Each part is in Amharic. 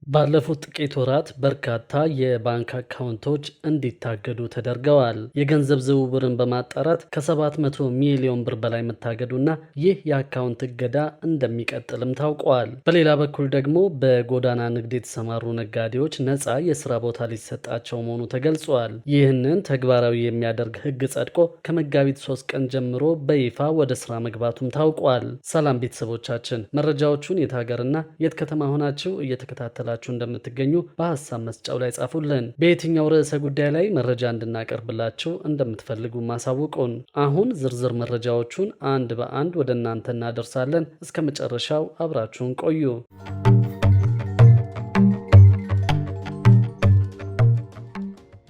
ባለፉት ጥቂት ወራት በርካታ የባንክ አካውንቶች እንዲታገዱ ተደርገዋል። የገንዘብ ዝውውርን በማጣራት ከ700 ሚሊዮን ብር በላይ መታገዱና ይህ የአካውንት እገዳ እንደሚቀጥልም ታውቋል። በሌላ በኩል ደግሞ በጎዳና ንግድ የተሰማሩ ነጋዴዎች ነፃ የስራ ቦታ ሊሰጣቸው መሆኑ ተገልጿል። ይህንን ተግባራዊ የሚያደርግ ሕግ ጸድቆ ከመጋቢት 3 ቀን ጀምሮ በይፋ ወደ ስራ መግባቱም ታውቋል። ሰላም ቤተሰቦቻችን፣ መረጃዎቹን የት ሀገርና የት ከተማ ሆናችሁ እየተከታተላችሁ እንደምትገኙ በሐሳብ መስጫው ላይ ጻፉልን። በየትኛው ርዕሰ ጉዳይ ላይ መረጃ እንድናቀርብላችሁ እንደምትፈልጉ ማሳውቁን። አሁን ዝርዝር መረጃዎቹን አንድ በአንድ ወደ እናንተ እናደርሳለን። እስከ መጨረሻው አብራችሁን ቆዩ።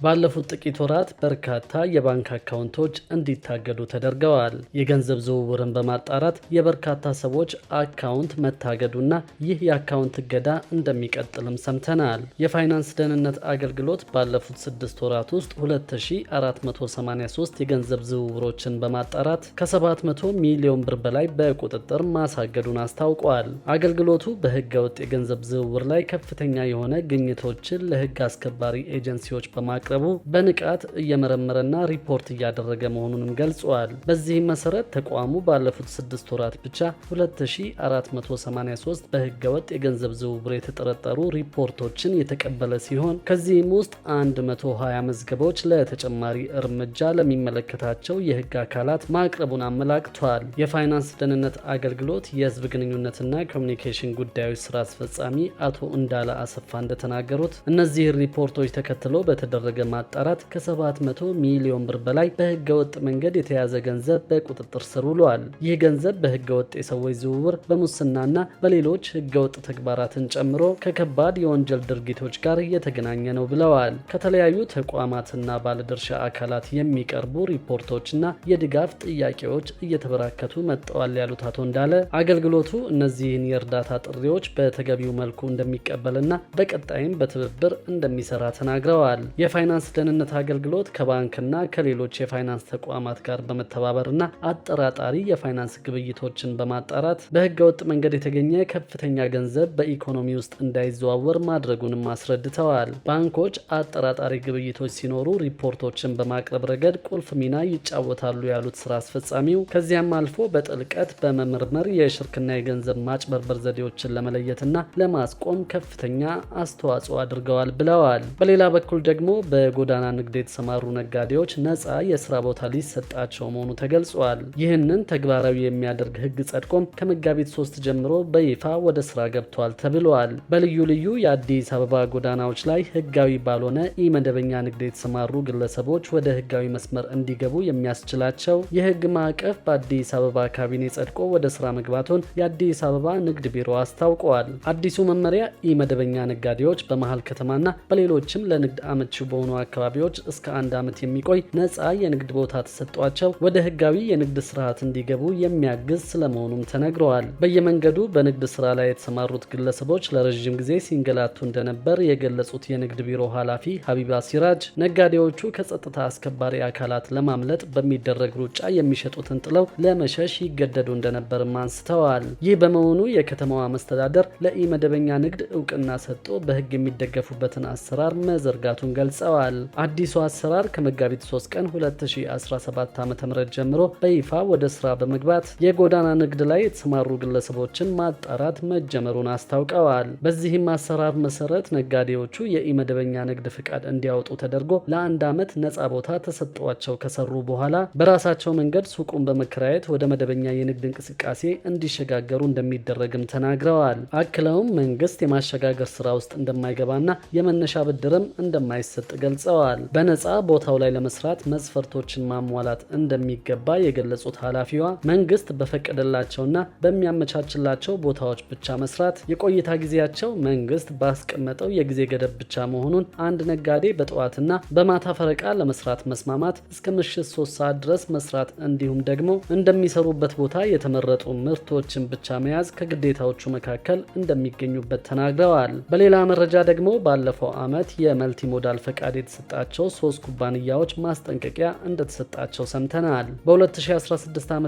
ባለፉት ጥቂት ወራት በርካታ የባንክ አካውንቶች እንዲታገዱ ተደርገዋል። የገንዘብ ዝውውርን በማጣራት የበርካታ ሰዎች አካውንት መታገዱና ይህ የአካውንት እገዳ እንደሚቀጥልም ሰምተናል። የፋይናንስ ደህንነት አገልግሎት ባለፉት 6 ወራት ውስጥ 2483 የገንዘብ ዝውውሮችን በማጣራት ከ700 ሚሊዮን ብር በላይ በቁጥጥር ማሳገዱን አስታውቋል። አገልግሎቱ በህገ ወጥ የገንዘብ ዝውውር ላይ ከፍተኛ የሆነ ግኝቶችን ለህግ አስከባሪ ኤጀንሲዎች በማቅረብ በንቃት እየመረመረና ሪፖርት እያደረገ መሆኑንም ገልጿል። በዚህም መሰረት ተቋሙ ባለፉት 6 ወራት ብቻ 2483 በህገወጥ የገንዘብ ዝውውር የተጠረጠሩ ሪፖርቶችን የተቀበለ ሲሆን ከዚህም ውስጥ 120 መዝገቦች ለተጨማሪ እርምጃ ለሚመለከታቸው የህግ አካላት ማቅረቡን አመላክቷል። የፋይናንስ ደህንነት አገልግሎት የህዝብ ግንኙነትና ኮሚኒኬሽን ጉዳዮች ስራ አስፈጻሚ አቶ እንዳለ አሰፋ እንደተናገሩት እነዚህ ሪፖርቶች ተከትሎ በተደረገ ማጣራት ከ700 ሚሊዮን ብር በላይ በህገወጥ መንገድ የተያዘ ገንዘብ በቁጥጥር ስር ውሏል። ይህ ገንዘብ በህገወጥ የሰዎች ዝውውር፣ በሙስናና በሌሎች ህገወጥ ተግባራትን ጨምሮ ከከባድ የወንጀል ድርጊቶች ጋር የተገናኘ ነው ብለዋል። ከተለያዩ ተቋማትና ባለድርሻ አካላት የሚቀርቡ ሪፖርቶችና የድጋፍ ጥያቄዎች እየተበራከቱ መጥተዋል ያሉት አቶ እንዳለ አገልግሎቱ እነዚህን የእርዳታ ጥሪዎች በተገቢው መልኩ እንደሚቀበልና በቀጣይም በትብብር እንደሚሰራ ተናግረዋል። የፋይናንስ ደህንነት አገልግሎት ከባንክና ከሌሎች የፋይናንስ ተቋማት ጋር በመተባበርና አጠራጣሪ የፋይናንስ ግብይቶችን በማጣራት በህገወጥ መንገድ የተገኘ ከፍተኛ ገንዘብ በኢኮኖሚ ውስጥ እንዳይዘዋወር ማድረጉንም አስረድተዋል። ባንኮች አጠራጣሪ ግብይቶች ሲኖሩ ሪፖርቶችን በማቅረብ ረገድ ቁልፍ ሚና ይጫወታሉ ያሉት ስራ አስፈጻሚው ከዚያም አልፎ በጥልቀት በመመርመር የሽርክና የገንዘብ ማጭበርበር ዘዴዎችን ለመለየትና ለማስቆም ከፍተኛ አስተዋጽኦ አድርገዋል ብለዋል። በሌላ በኩል ደግሞ በጎዳና ንግድ የተሰማሩ ነጋዴዎች ነፃ የስራ ቦታ ሊሰጣቸው መሆኑ ተገልጿል። ይህንን ተግባራዊ የሚያደርግ ህግ ጸድቆም ከመጋቢት 3 ጀምሮ በይፋ ወደ ስራ ገብቷል ተብሏል። በልዩ ልዩ የአዲስ አበባ ጎዳናዎች ላይ ህጋዊ ባልሆነ ኢመደበኛ ንግድ የተሰማሩ ግለሰቦች ወደ ህጋዊ መስመር እንዲገቡ የሚያስችላቸው የህግ ማዕቀፍ በአዲስ አበባ ካቢኔ ጸድቆ ወደ ስራ መግባቱን የአዲስ አበባ ንግድ ቢሮ አስታውቀዋል። አዲሱ መመሪያ ኢመደበኛ ነጋዴዎች በመሃል ከተማና በሌሎችም ለንግድ አመቺ በሆኑ አካባቢዎች እስከ 1 ዓመት የሚቆይ ነፃ የንግድ ቦታ ተሰጥቷቸው ወደ ህጋዊ የንግድ ስርዓት እንዲገቡ የሚያግዝ ስለመሆኑም ተነግረዋል። በየመንገዱ በንግድ ስራ ላይ የተሰማሩት ግለሰቦች ለረዥም ጊዜ ሲንገላቱ እንደነበር የገለጹት የንግድ ቢሮ ኃላፊ ሀቢባ ሲራጅ ነጋዴዎቹ ከጸጥታ አስከባሪ አካላት ለማምለጥ በሚደረግ ሩጫ የሚሸጡትን ጥለው ለመሸሽ ይገደዱ እንደነበርም አንስተዋል። ይህ በመሆኑ የከተማዋ መስተዳደር ለኢመደበኛ ንግድ እውቅና ሰጥቶ በህግ የሚደገፉበትን አሰራር መዘርጋቱን ገልጸዋል። አዲሱ አሰራር ከመጋቢት 3 ቀን 2017 ዓ.ም ጀምሮ በይፋ ወደ ስራ በመግባት የጎዳና ንግድ ላይ የተሰማሩ ግለሰቦችን ማጣራት መጀመሩን አስታውቀዋል። በዚህም አሰራር መሰረት ነጋዴዎቹ የኢመደበኛ ንግድ ፍቃድ እንዲያወጡ ተደርጎ ለ1 ዓመት ነፃ ቦታ ተሰጥቷቸው ከሰሩ በኋላ በራሳቸው መንገድ ሱቁን በመከራየት ወደ መደበኛ የንግድ እንቅስቃሴ እንዲሸጋገሩ እንደሚደረግም ተናግረዋል። አክለውም መንግስት የማሸጋገር ስራ ውስጥ እንደማይገባና የመነሻ ብድርም እንደማይሰጥ ገልጸዋል። በነፃ ቦታው ላይ ለመስራት መስፈርቶችን ማሟላት እንደሚገባ የገለጹት ኃላፊዋ መንግስት በፈቀደላቸውና በሚያመቻችላቸው ቦታዎች ብቻ መስራት፣ የቆይታ ጊዜያቸው መንግስት ባስቀመጠው የጊዜ ገደብ ብቻ መሆኑን፣ አንድ ነጋዴ በጠዋትና በማታ ፈረቃ ለመስራት መስማማት፣ እስከ ምሽት 3 ሰዓት ድረስ መስራት እንዲሁም ደግሞ እንደሚሰሩበት ቦታ የተመረጡ ምርቶችን ብቻ መያዝ ከግዴታዎቹ መካከል እንደሚገኙበት ተናግረዋል። በሌላ መረጃ ደግሞ ባለፈው ዓመት የመልቲ ሞዳል ፈቃድ የተሰጣቸው 3 ኩባንያዎች ማስጠንቀቂያ እንደተሰጣቸው ሰምተናል። በ2016 ዓ.ም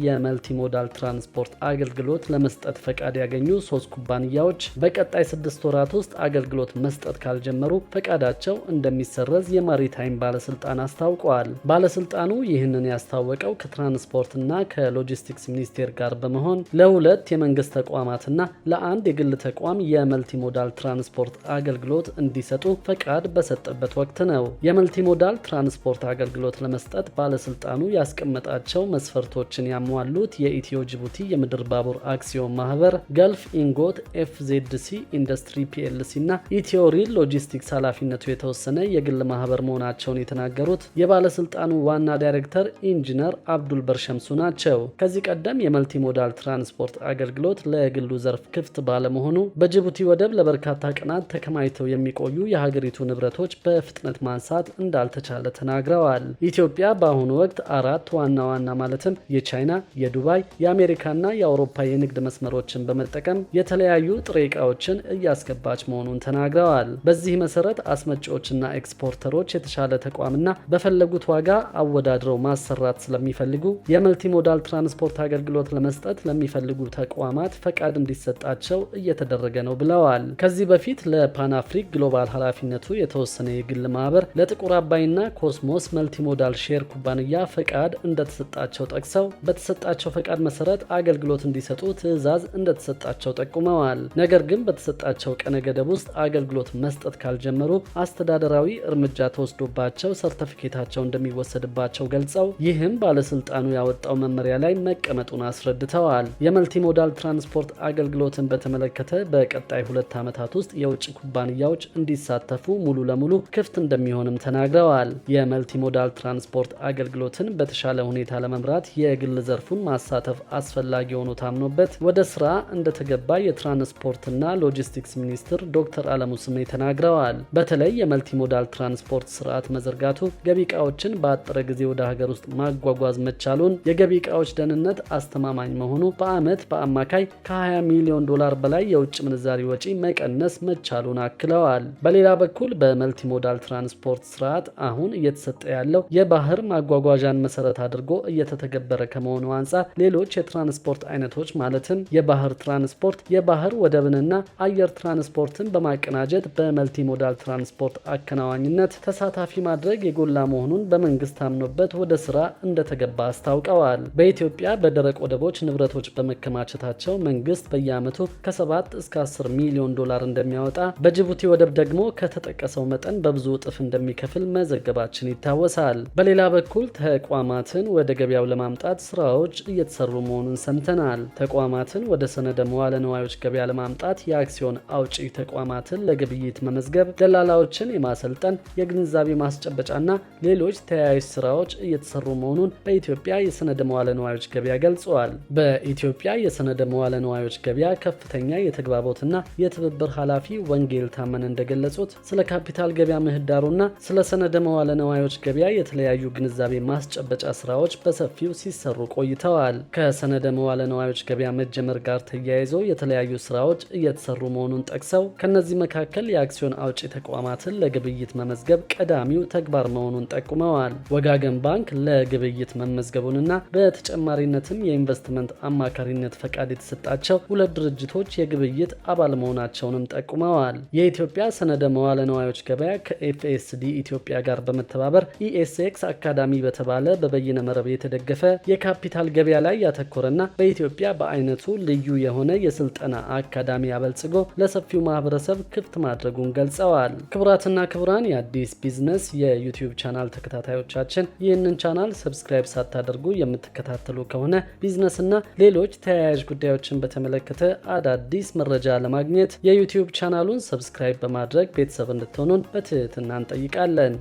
የመልቲሞዳል ትራንስፖርት አገልግሎት ለመስጠት ፈቃድ ያገኙ 3 ኩባንያዎች በቀጣይ 6 ወራት ውስጥ አገልግሎት መስጠት ካልጀመሩ ፈቃዳቸው እንደሚሰረዝ የማሪታይም ባለስልጣን አስታውቋል። ባለስልጣኑ ይህንን ያስታወቀው ከትራንስፖርትና ከሎጂስቲክስ ሚኒስቴር ጋር በመሆን ለሁለት የመንግስት ተቋማትና ለአንድ የግል ተቋም የመልቲሞዳል ትራንስፖርት አገልግሎት እንዲሰጡ ፈቃድ በሰጠበት ወቅት ነው። የመልቲሞዳል ትራንስፖርት አገልግሎት ለመስጠት ባለስልጣኑ ያስቀመጣቸው መስፈርቶችን ያሟሉት የኢትዮ ጅቡቲ የምድር ባቡር አክሲዮን ማህበር፣ ገልፍ ኢንጎት ኤፍዜድሲ ኢንዱስትሪ ፒኤልሲ እና ኢትዮ ሪል ሎጂስቲክስ ኃላፊነቱ የተወሰነ የግል ማህበር መሆናቸውን የተናገሩት የባለስልጣኑ ዋና ዳይሬክተር ኢንጂነር አብዱል በርሸምሱ ናቸው። ከዚህ ቀደም የመልቲሞዳል ትራንስፖርት አገልግሎት ለግሉ ዘርፍ ክፍት ባለመሆኑ በጅቡቲ ወደብ ለበርካታ ቀናት ተከማችተው የሚቆዩ የሀገሪቱ ንብረቶች በፍጥነት ማንሳት እንዳልተቻለ ተናግረዋል። ኢትዮጵያ በአሁኑ ወቅት 4 ዋና ማለትም የቻይና፣ የዱባይ፣ የአሜሪካና የአውሮፓ የንግድ መስመሮችን በመጠቀም የተለያዩ ጥሬ ዕቃዎችን እያስገባች መሆኑን ተናግረዋል። በዚህ መሰረት አስመጪዎችና ኤክስፖርተሮች የተሻለ ተቋምና በፈለጉት ዋጋ አወዳድረው ማሰራት ስለሚፈልጉ የመልቲሞዳል ትራንስፖርት አገልግሎት ለመስጠት ለሚፈልጉ ተቋማት ፈቃድ እንዲሰጣቸው እየተደረገ ነው ብለዋል። ከዚህ በፊት ለፓን አፍሪክ ግሎባል ኃላፊነቱ የተወሰነ የግል ማህበር ለጥቁር አባይና ኮስሞስ መልቲሞዳል ሼር ኩባንያ ፈቃድ እንደተሰጣቸው ጠቅሰው በተሰጣቸው ፈቃድ መሰረት አገልግሎት እንዲሰጡ ትዕዛዝ እንደተሰጣቸው ጠቁመዋል። ነገር ግን በተሰጣቸው ቀነ ገደብ ውስጥ አገልግሎት መስጠት ካልጀመሩ አስተዳደራዊ እርምጃ ተወስዶባቸው ሰርተፊኬታቸው እንደሚወሰድባቸው ገልጸው ይህም ባለስልጣኑ ያወጣው መመሪያ ላይ መቀመጡን አስረድተዋል። የመልቲሞዳል ትራንስፖርት አገልግሎትን በተመለከተ በቀጣይ 2 ዓመታት ውስጥ የውጭ ኩባንያዎች እንዲሳተፉ ሙሉ ለሙሉ ክፍት እንደሚሆንም ተናግረዋል። የመልቲሞዳል ትራንስፖርት አገልግሎትን በተሻለ ሁኔታ ለመምራት የግል ዘርፉን ማሳተፍ አስፈላጊ ሆኖ ታምኖበት ወደ ስራ እንደተገባ የትራንስፖርትና ሎጂስቲክስ ሚኒስትር ዶክተር አለሙ ስሜ ተናግረዋል። በተለይ የመልቲሞዳል ትራንስፖርት ስርዓት መዘርጋቱ ገቢ ዕቃዎችን በአጠረ ጊዜ ወደ ሀገር ውስጥ ማጓጓዝ መቻሉን፣ የገቢ ዕቃዎች ደህንነት አስተማማኝ መሆኑ፣ በአመት በአማካይ ከ$20 ሚሊዮን በላይ የውጭ ምንዛሪ ወጪ መቀነስ መቻሉን አክለዋል። በሌላ በኩል በመልቲሞዳል ትራንስፖርት ስርዓት አሁን እየተሰጠ ያለው የባህር ማጓጓዣን መሰረት አድርጎ እየተተገበረ ከመሆኑ አንጻር ሌሎች የትራንስፖርት አይነቶች ማለትም የባህር ትራንስፖርት፣ የባህር ወደብንና አየር ትራንስፖርትን በማቀናጀት በመልቲሞዳል ትራንስፖርት አከናዋኝነት ተሳታፊ ማድረግ የጎላ መሆኑን በመንግስት አምኖበት ወደ ስራ እንደተገባ አስታውቀዋል። በኢትዮጵያ በደረቅ ወደቦች ንብረቶች በመከማቸታቸው መንግስት በየዓመቱ ከ7 እስከ $10 ሚሊዮን እንደሚያወጣ፣ በጅቡቲ ወደብ ደግሞ ከተጠቀሰው መጠን በብዙ እጥፍ እንደሚከፍል መዘገባችን ይታወሳል። በሌላ በኩል ተቋማትን ወደ ገበያው ለማምጣት ስራዎች እየተሰሩ መሆኑን ሰምተናል። ተቋማትን ወደ ሰነደ መዋለ ንዋዮች ገበያ ለማምጣት የአክሲዮን አውጪ ተቋማትን ለግብይት መመዝገብ፣ ደላላዎችን የማሰልጠን፣ የግንዛቤ ማስጨበጫና ሌሎች ተያያዥ ስራዎች እየተሰሩ መሆኑን በኢትዮጵያ የሰነደ መዋለ ንዋዮች ገበያ ገልጸዋል። በኢትዮጵያ የሰነደ መዋለ ንዋዮች ገበያ ከፍተኛ የተግባቦትና የትብብር ኃላፊ ወንጌል ታመነ እንደገለጹት ስለ ካፒታል ገበያ ምህዳሩና ስለ ሰነደ መዋለ ንዋዮች ገበያ የተለያዩ ግንዛቤ ማስጨበጫ ስራዎች በሰፊው ሲሰሩ ቆይተዋል። ከሰነደ መዋለ ንዋዮች ገበያ መጀመር ጋር ተያይዞ የተለያዩ ስራዎች እየተሰሩ መሆኑን ጠቅሰው ከነዚህ መካከል የአክሲዮን አውጪ ተቋማትን ለግብይት መመዝገብ ቀዳሚው ተግባር መሆኑን ጠቁመዋል። ወጋገን ባንክ ለግብይት መመዝገቡንና በተጨማሪነትም የኢንቨስትመንት አማካሪነት ፈቃድ የተሰጣቸው 2 ድርጅቶች የግብይት አባል መሆናቸውንም ጠቁመዋል። የኢትዮጵያ ሰነደ መዋለ ንዋዮች ገበያ ከኤፍኤስዲ ኢትዮጵያ ጋር በመተባበር ኢኤስኤክስ አካዳሚ በተባለ በበይነ መረብ የተደገፈ የካፒታል ገበያ ላይ ያተኮረና በኢትዮጵያ በአይነቱ ልዩ የሆነ የስልጠና አካዳሚ አበልጽጎ ለሰፊው ማህበረሰብ ክፍት ማድረጉን ገልጸዋል። ክቡራትና ክቡራን የአዲስ ቢዝነስ የዩቲዩብ ቻናል ተከታታዮቻችን ይህንን ቻናል ሰብስክራይብ ሳታደርጉ የምትከታተሉ ከሆነ ቢዝነስና ሌሎች ተያያዥ ጉዳዮችን በተመለከተ አዳዲስ መረጃ ለማግኘት የዩቲዩብ ቻናሉን ሰብስክራይብ በማድረግ ቤተሰብ እንድትሆኑን በትህትና እንጠይቃለን።